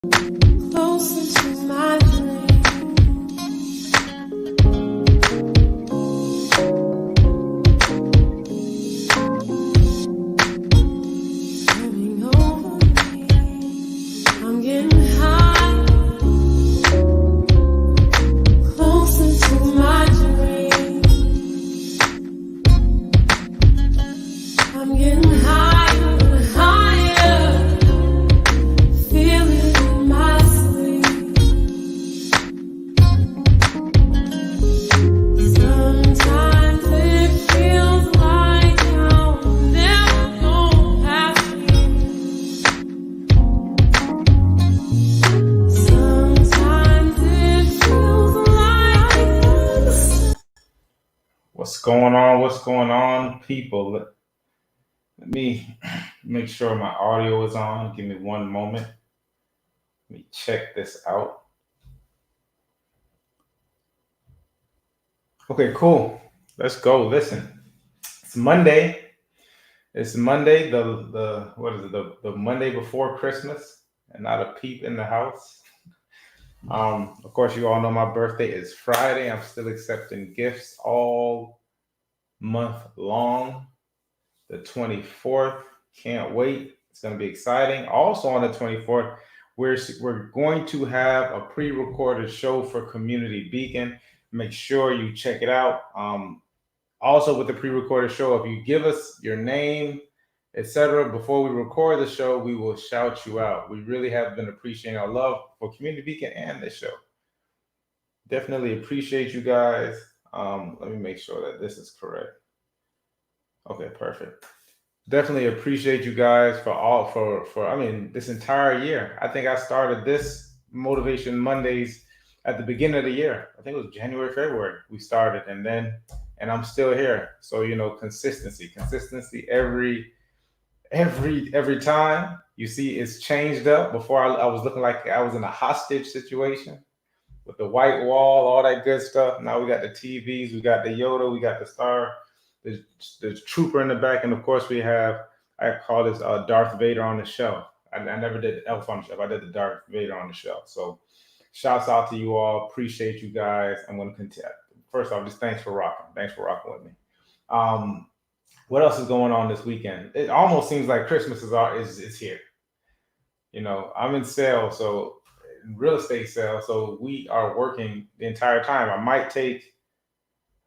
Closer to my dream. Coming over me. I'm getting high. Closer to my dream. I'm getting higher and higher. Feel it in my sleep. Sometimes it feels like I'll never go past you. Sometimes it feels like What's going on? What's going on, people? Let me make sure my audio is on. Give me one moment. Let me check this out. Okay, cool. Let's go. Listen, it's Monday. It's Monday. The what is it? The Monday before Christmas, and not a peep in the house. Of course, you all know my birthday is Friday. I'm still accepting gifts all month long. The 24th. Can't wait. It's going to be exciting. Also on the 24th, we're going to have a pre-recorded show for Community Beacon. Make sure you check it out. Also with the pre-recorded show, if you give us your name, etc., before we record the show, we will shout you out. We really have been appreciating our love for Community Beacon and this show. Definitely appreciate you guys. Let me make sure that this is correct. Okay, perfect. Definitely appreciate you guys for I mean this entire year. I think I started this Motivation Mondays at the beginning of the year. I think it was January, February we started, and I'm still here. So consistency every time. You see it's changed up. Before I was looking like I was in a hostage situation with the white wall, all that good stuff. Now we got the TVs, we got the Yoda, we got the Star, the Trooper in the back, and of course we have, I call this Darth Vader on the shelf. I never did the Elf on the shelf. I did the Darth Vader on the shelf. So shouts out to you all. Appreciate you guys. I'm going to continue. First off, just thanks for rocking. Thanks for rocking with me. Um, what else is going on this weekend? It almost seems like Christmas is here. I'm in sales, so in real estate sales, so we are working the entire time.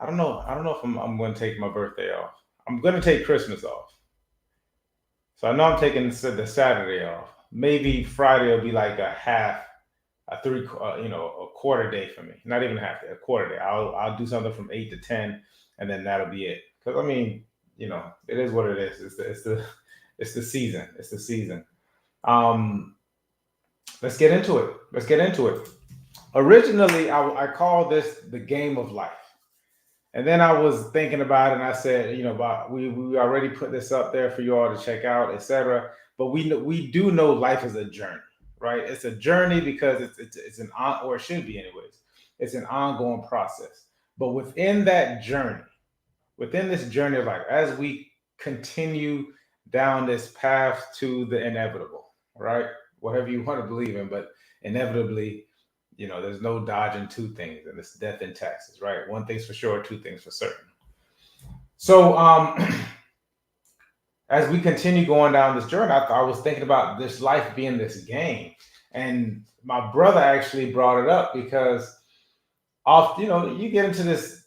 I don't know. I don't know if I'm going to take my birthday off. I'm going to take Christmas off. So I know I'm taking the Saturday off. Maybe Friday will be like a quarter day for me. Not even a half day, a quarter day. I'll do something from 8 to 10, and then that'll be it. Because I mean, it is what it is. It's the season. It's the season. Um, let's get into it. Let's get into it. Originally, I called this the game of life. And then I was thinking about it, and I said, we already put this up there for you all to check out, etc. But we do know life is a journey, right? It's a journey because it's an on, or it should be anyways. It's an ongoing process. But within this journey of life, as we continue down this path to the inevitable, right? Whatever you want to believe in, but inevitably, there's no dodging two things, and it's death and taxes, right? One thing's for sure, two things for certain. So, as we continue going down this journey, I was thinking about this life being this game, and my brother actually brought it up because, you get into this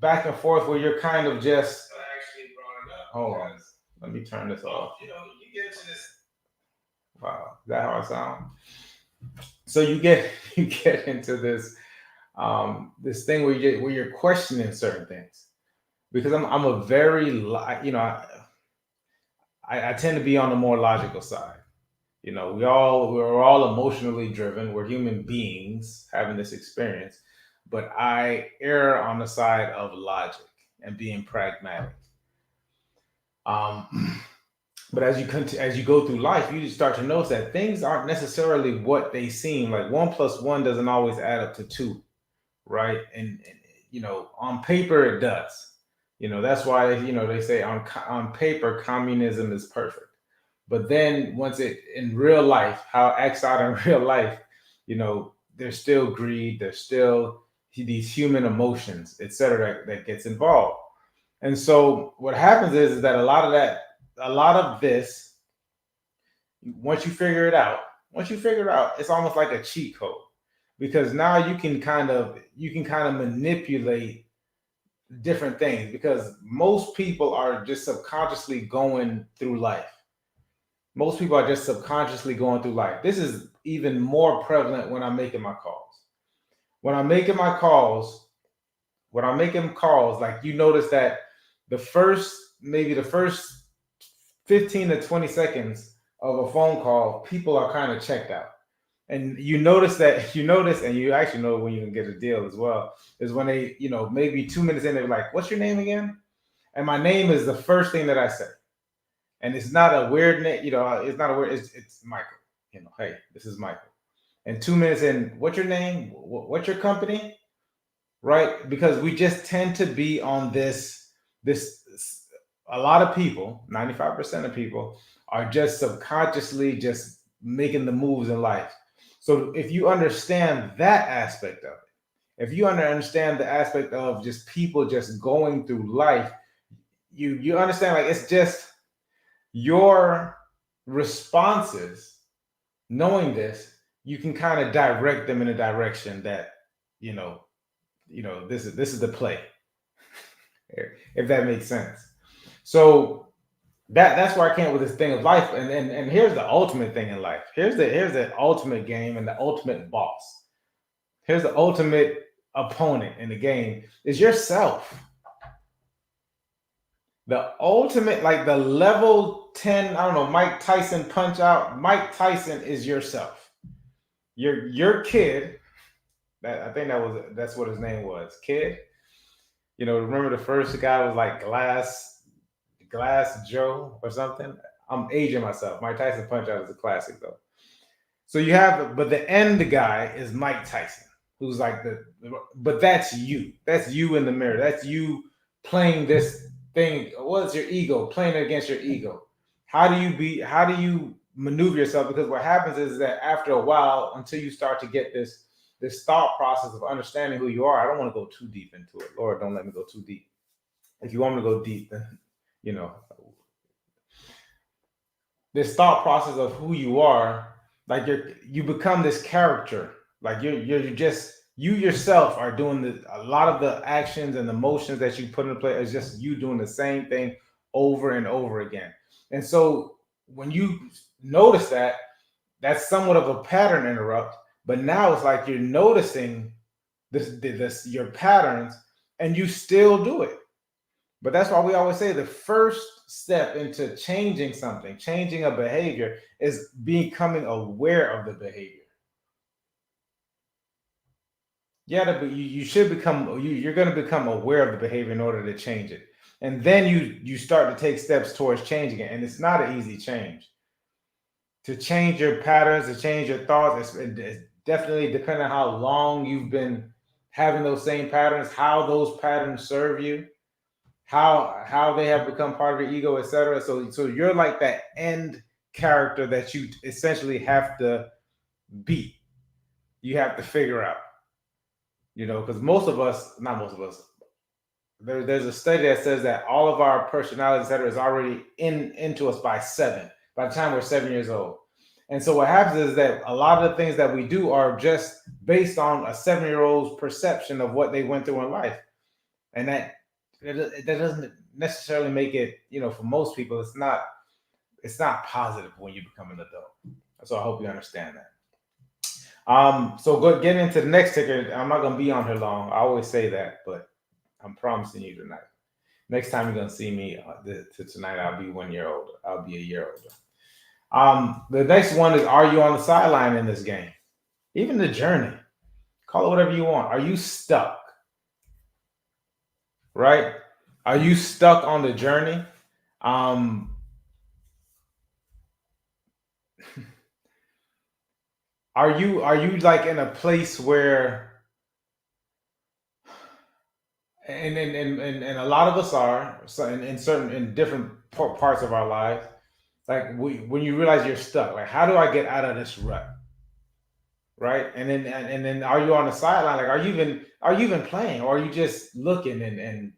back and forth where you're kind of just. Actually brought it up. Hold on, let me turn this off. You get into this. Wow, is that how I sound? So you get you get into this thing where you're questioning certain things, because I'm a very I tend to be on the more logical side. We're all emotionally driven. We're human beings having this experience, but I err on the side of logic and being pragmatic. Um, but as you go through life, you start to notice that things aren't necessarily what they seem. Like one plus one doesn't always add up to two, right? And on paper it does. That's why they say on paper communism is perfect, But then once it in real life, how it acts out in real life, there's still greed, there's still these human emotions, etc., that gets involved. And so what happens is that a lot of this, once you figure it out, it's almost like a cheat code because now you can kind of manipulate different things because most people are just subconsciously going through life. Most people are just subconsciously going through life. This is even more prevalent when I'm making my calls. When I'm making my calls, when I'm making calls, like you notice that maybe the first 15 to 20 seconds of a phone call, people are kind of checked out. And you notice, and you actually know when you can get a deal as well, is when they, maybe 2 minutes in, they're like, what's your name again? And my name is the first thing that I say. And it's not a weird name, it's not a weird, it's Michael. Hey, this is Michael. And 2 minutes in, what's your name? What's your company? Right? Because we just tend to be on this, a lot of people, 95% of people, are just subconsciously just making the moves in life. So if you understand that aspect of it, if you understand the aspect of just people just going through life, you understand like it's just your responses, knowing this, you can kind of direct them in a direction that you know this is the play, if that makes sense. So that's where I came with this thing of life, and here's the ultimate thing in life. Here's the ultimate game and the ultimate boss. Here's the ultimate opponent in the game is yourself. The ultimate, like the level 10, I don't know, Mike Tyson punch out. Mike Tyson is yourself. Your kid. That I think that's what his name was. Kid. Remember the first guy was like Glass Joe or something. I'm aging myself. Mike Tyson punch out is a classic though. So but the end guy is Mike Tyson, who's like but that's you. That's you in the mirror. That's you playing this thing. What's your ego? Playing against your ego. How do you maneuver yourself? Because what happens is that after a while, until you start to get this thought process of understanding who you are, I don't want to go too deep into it. Lord, don't let me go too deep. If you want me to go deep, then you know, this thought process of who you are, like you become this character, like you're just you yourself are doing a lot of the actions and the motions that you put into play is just you doing the same thing over and over again. And so when you notice that, that's somewhat of a pattern interrupt, but now it's like you're noticing this your patterns and you still do it. But that's why we always say the first step into changing something, changing a behavior, is becoming aware of the behavior. Yeah, but you should you're going to become aware of the behavior in order to change it. And then you start to take steps towards changing it. And it's not an easy change. To change your patterns, to change your thoughts, it's definitely depending on how long you've been having those same patterns, how those patterns serve you, how they have become part of your ego, etc. So you're like that end character that you essentially have to beat. You have to figure out, because not most of us, there's a study that says that all of our personality, etc., is already into us by the time we're 7 years old. And so what happens is that a lot of the things that we do are just based on a 7-year-old's perception of what they went through in life. And that doesn't necessarily make it, for most people, it's not positive when you become an adult. So I hope you understand that. So getting into the next ticker, I'm not going to be on here long. I always say that, but I'm promising you tonight. Next time you're going to see me tonight, I'll be 1 year older. I'll be a year older. The next one is, are you on the sideline in this game? Even the journey. Call it whatever you want. Are you stuck? Right? Are you stuck on the journey? Are you like in a place where, and a lot of us are, so in different parts of our lives, Like when you realize you're stuck, like how do I get out of this rut? Right? And then are you on the sideline? Like are you even playing, or are you just looking and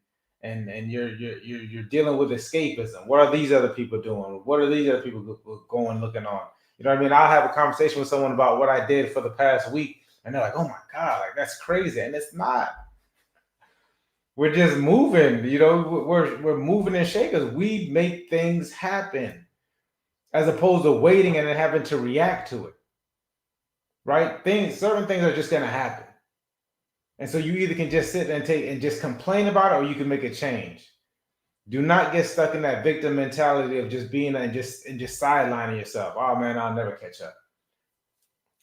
you're dealing with escapism? What are these other people doing? What are these other people going looking on? You know what I mean? I'll have a conversation with someone about what I did for the past week, and they're like, "Oh my god, like that's crazy," and it's not. We're just moving. We're moving and shakers. We make things happen as opposed to waiting and then having to react to it. Right? Certain things are just gonna happen. And so you either can just sit and take and just complain about it, or you can make a change. Do not get stuck in that victim mentality of just being and just sidelining yourself. Oh man, I'll never catch up.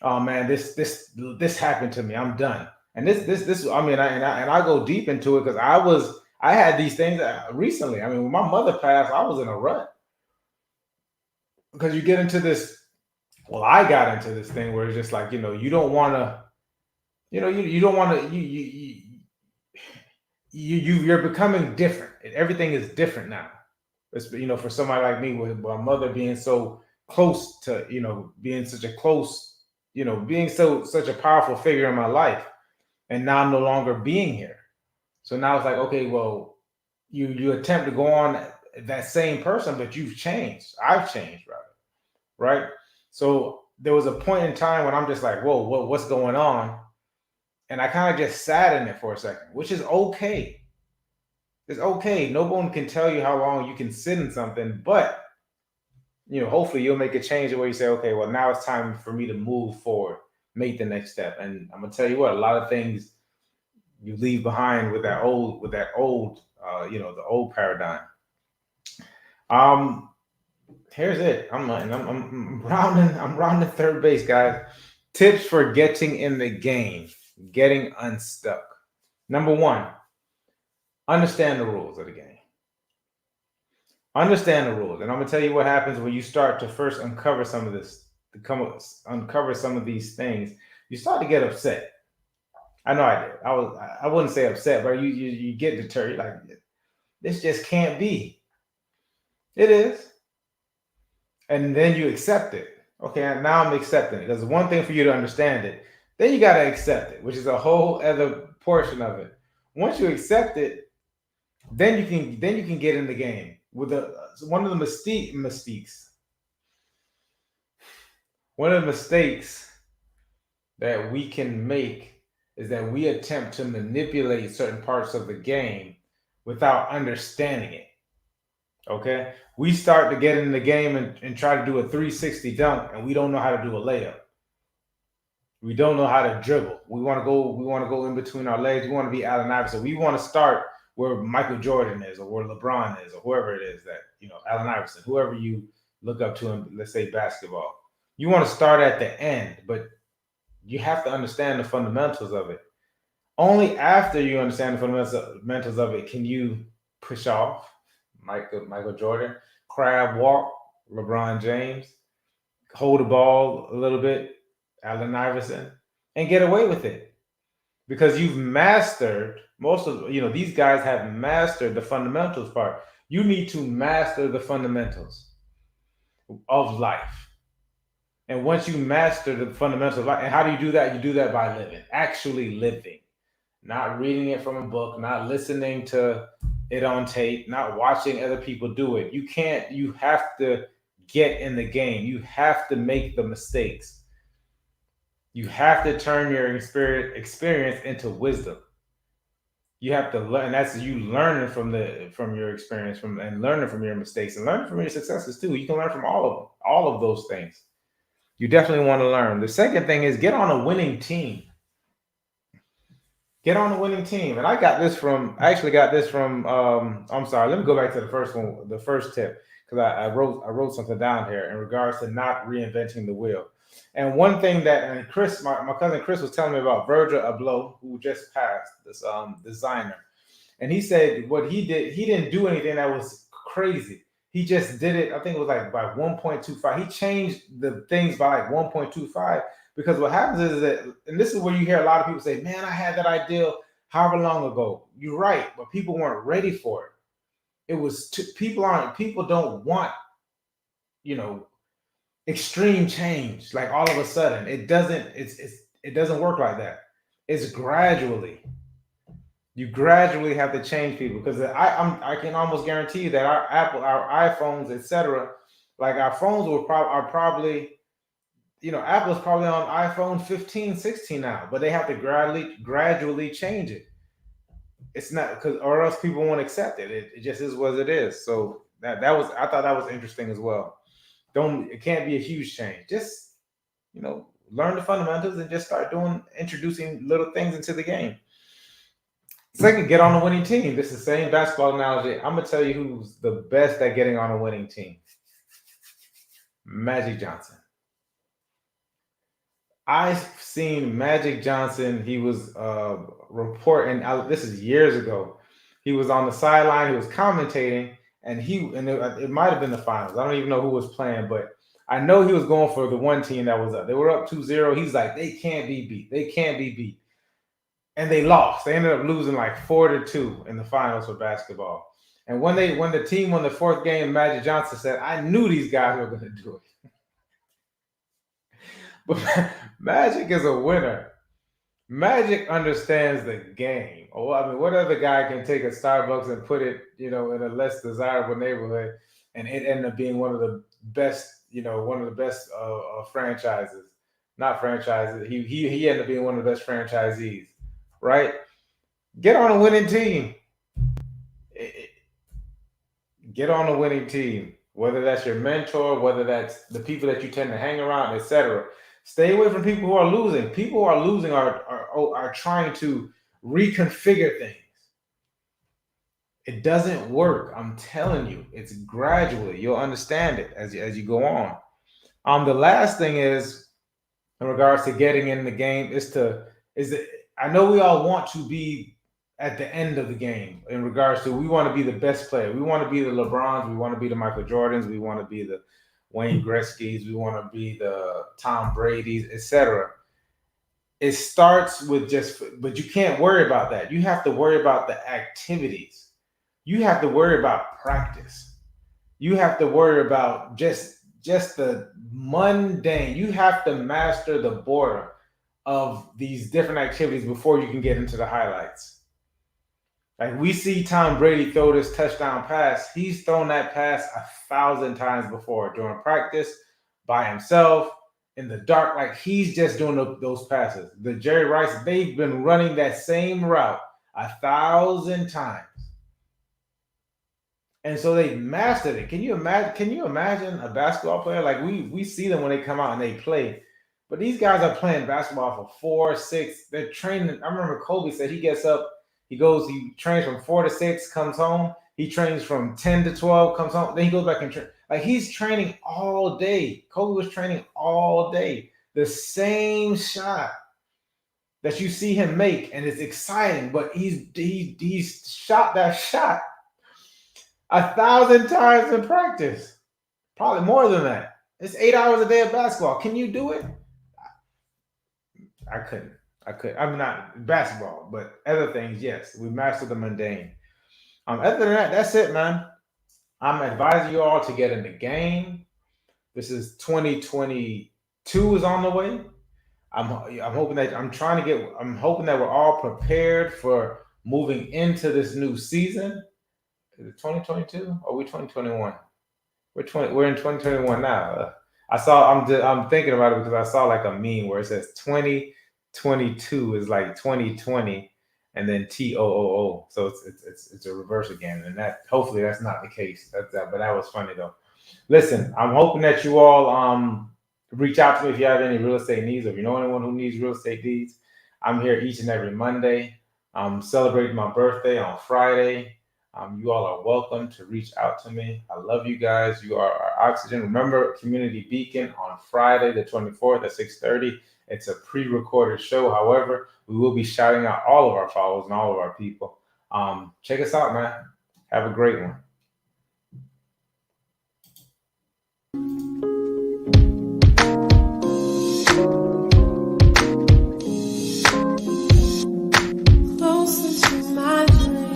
Oh man, this happened to me. I'm done. And this I mean, I go deep into it because I had these things recently. I mean, when my mother passed, I was in a rut because you get into this. Well, I got into this thing where it's just like you don't want to. You don't want to. You're becoming different. Everything is different now. It's, for somebody like me with my mother being so close to, being such a close, being such a powerful figure in my life, and now no longer being here. So now it's like, okay, well, you attempt to go on that same person, but you've changed. I've changed, rather, right? So there was a point in time when I'm just like, whoa, what's going on? And I kind of just sat in it for a second, which is okay. It's okay. No one can tell you how long you can sit in something, but hopefully you'll make a change where you say, okay, well, now it's time for me to move forward, make the next step. And I'm gonna tell you what, a lot of things you leave behind with that old, the old paradigm. Um, Here's it. I'm rounding third base, guys. Tips for getting in the game, getting unstuck. Number one, understand the rules of the game. Understand the rules, and I'm gonna tell you what happens when you start to first uncover some of this, uncover some of these things. You start to get upset. I know I did. I wouldn't say upset, but you get deterred. You're like, this just can't be. It is, and then you accept it. Okay, now I'm accepting it. Because one thing for you to understand it, then you gotta accept it, which is a whole other portion of it. Once you accept it, then you can get in the game with one of the mistakes. One of the mistakes that we can make is that we attempt to manipulate certain parts of the game without understanding it. Okay, we start to get in the game and try to do a 360 dunk, and we don't know how to do a layup. We don't know how to dribble. We want to go. We want to go in between our legs. We want to be Allen Iverson. We want to start where Michael Jordan is, or where LeBron is, or whoever it is that Allen Iverson, whoever you look up to in, let's say, basketball. You want to start at the end, but you have to understand the fundamentals of it. Only after you understand the fundamentals of it can you push off Michael Jordan, crab walk LeBron James, hold the ball a little bit, Allen Iverson, and get away with it. Because you've mastered these guys have mastered the fundamentals part. You need to master the fundamentals of life. And once you master the fundamentals of life, and how do you do that? You do that by living, actually living, not reading it from a book, not listening to it on tape, not watching other people do it. You have to get in the game. You have to make the mistakes. You have to turn your experience into wisdom. You have to learn. That's you learning from your experience, and learning from your mistakes, and learning from your successes too. You can learn from all of those things. You definitely want to learn. The second thing is get on a winning team. Get on a winning team. And I actually got this from I'm sorry, let me go back to the first one, the first tip, because I wrote something down here in regards to not reinventing the wheel. And one thing that Chris, my cousin Chris was telling me about Virgil Abloh, who just passed, this designer. And he said what he did, he didn't do anything that was crazy. He just did it, I think it was like by 1.25. He changed the things by like 1.25. Because what happens is that, and this is where you hear a lot of people say, man, I had that idea however long ago. You're right, but people weren't ready for it. It was people don't want you know, extreme change like all of a sudden. It doesn't work like that. It's gradually. You gradually have to change people because I can almost guarantee you that our iPhones, etc., like our phones are probably, Apple's probably on iPhone 15, 16 now, but they have to gradually change it. It's not because, or else people won't accept it. It just is what it is. So that was, I thought that was interesting as well. It can't be a huge change. Just, learn the fundamentals and just start introducing little things into the game. Second, get on a winning team. This is the same basketball analogy. I'm gonna tell you who's the best at getting on a winning team. Magic Johnson. I've seen Magic Johnson. He was reporting. This is years ago. He was on the sideline. He was commentating, and it might have been the finals. I don't even know who was playing, but I know he was going for the one team that was up. They were up 2-0. He's like, they can't be beat. They can't be beat. And they lost. They ended up losing like 4-2 in the finals for basketball. And when the team won the fourth game, Magic Johnson said, I knew these guys were going to do it. But Magic is a winner. Magic understands the game. Oh, I mean, what other guy can take a Starbucks and put it, in a less desirable neighborhood, and it ended up being one of the best, franchises. Not franchises. He ended up being one of the best franchisees, right? Get on a winning team. Get on a winning team. Whether that's your mentor, whether that's the people that you tend to hang around, etc. Stay away from people who are losing. People who are losing are trying to reconfigure things. It doesn't work. I'm telling you, it's gradually. You'll understand it as you go on. The last thing is, in regards to getting in the game, I know we all want to be at the end of the game. In regards to, we want to be the best player. We want to be the LeBrons. We want to be the Michael Jordans. We want to be the Wayne Gretzky's. We want to be the Tom Brady's, etc. It starts with but you can't worry about that. You have to worry about the activities. You have to worry about practice. You have to worry about just the mundane. You have to master the border of these different activities before you can get into the highlights. Like, we see Tom Brady throw this touchdown pass. He's thrown that pass 1,000 times before during practice, by himself, in the dark. Like, he's just doing those passes. The Jerry Rice, they've been running that same route 1,000 times. And so they mastered it. Can you imagine a basketball player? Like, we see them when they come out and they play. But these guys are playing basketball for 4, 6. They're training. I remember Kobe said he gets up, he trains from 4 to 6, comes home. He trains from 10 to 12, comes home. Then he goes back and train. Like, he's training all day. Kobe was training all day. The same shot that you see him make, and it's exciting, but he's shot that shot 1,000 times in practice. Probably more than that. It's 8 hours a day of basketball. Can you do it? I couldn't. I'm not basketball, but other things, yes. We master the mundane. Other than that, that's it, man. I'm advising you all to get in the game. This is 2022 is on the way. I'm hoping that we're all prepared for moving into this new season. Is it 2022 or are we 2021? We're in 2021 now. I'm thinking about it because I saw like a meme where it says 2022 is like 2020 and then TOOO. So it's a reverse again. And that, hopefully that's not the case. But that was funny though. Listen, I'm hoping that you all reach out to me if you have any real estate needs, or if you know anyone who needs real estate needs. I'm here each and every Monday. I'm celebrating my birthday on Friday. You all are welcome to reach out to me. I love you guys. You are our oxygen. Remember, Community Beacon on Friday, the 24th at 6:30. It's a pre-recorded show. However, we will be shouting out all of our followers and all of our people. Check us out, man. Have a great one. Closer to my dream.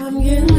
I'm getting